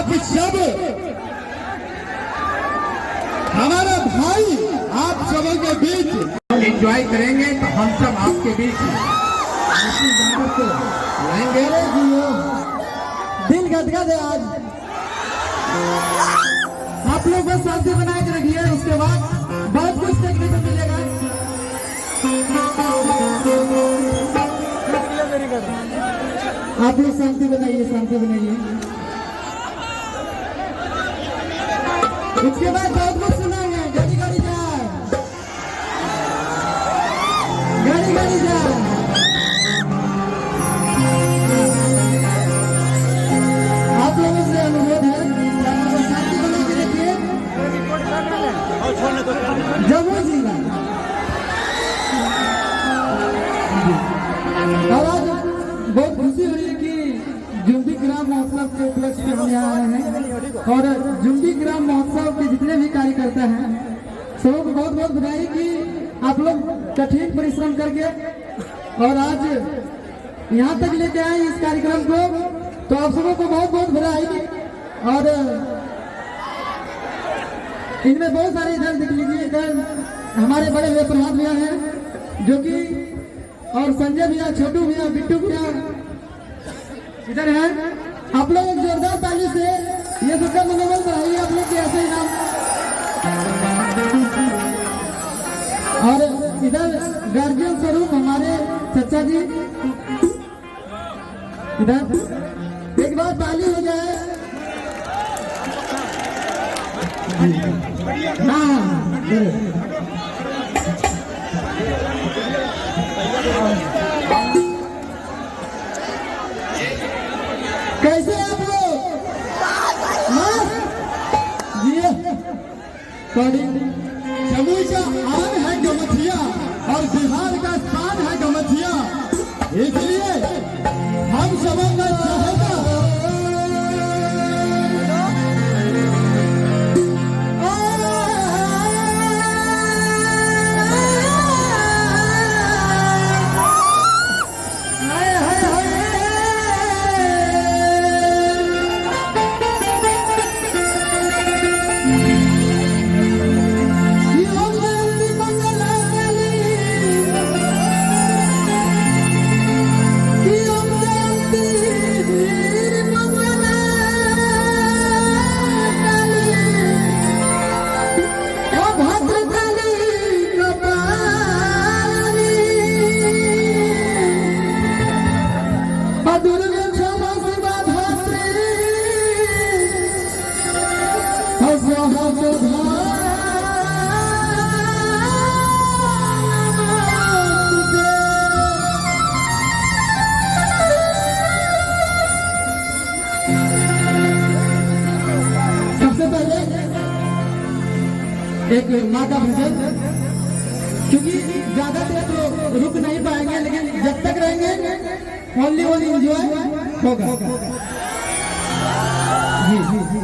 आप सब हमारे भाई आप सबों के बीच एंजॉय करेंगे, तो हम सब आपके बीच को लाएंगे। दिल गदगद है आज। आप लोग बस शांति बना के रखिए, उसके बाद बहुत कुछ देखने को मिलेगा। आप लोग शांति बनाइए, शांति बनाइए। उसके बाद बहुत कुछ सुनाएंगे। गाड़ी गाड़ी जाए, गाड़ी गाड़ी जाए। आप लोगों से अनुरोध है, शांति बना के रखिए। जम्मू जिला और आज बहुत खुशी हुई है कि जुम्बी ग्राम महोत्सव के उपलक्ष्य में हम यहाँ आए हैं और जुम्बी ग्राम महोत्सव के जितने भी कार्यकर्ता हैं सबों को बहुत बहुत बधाई कि आप लोग कठिन परिश्रम करके और आज यहाँ तक लेके आए इस कार्यक्रम को, तो आप सबों को बहुत बहुत बधाई। और इनमें बहुत सारे इधर देख लीजिए, इधर हमारे बड़े भैया प्रहलाद भैया हैं जो कि, और संजय भैया, छोटू भैया, बिट्टू भैया इधर है। आप लोग एक जोरदार ताली से ये सबका मनोबल बढ़ाइए, आप लोग के ऐसे ही नाम। और इधर गार्जियन स्वरूप हमारे चचा जी, इधर एक बार ताली हो जाए। हाँ कैसे आप लोग जमुई का आन है गमथिया और बिहार का स्थान है गमथिया, इसलिए हम सबों का चाहेगा एक माँ का भजन, क्योंकि ज्यादा देर तो रुक नहीं पाएंगे, लेकिन जब तक रहेंगे ओनली एंजॉय होगा। जी जी जी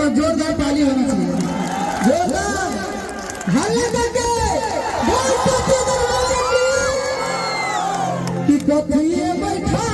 जोरदार ताली होनी चाहिए, जोरदार हल्ला करके बोल सच्चे दरबार गठिए बैठा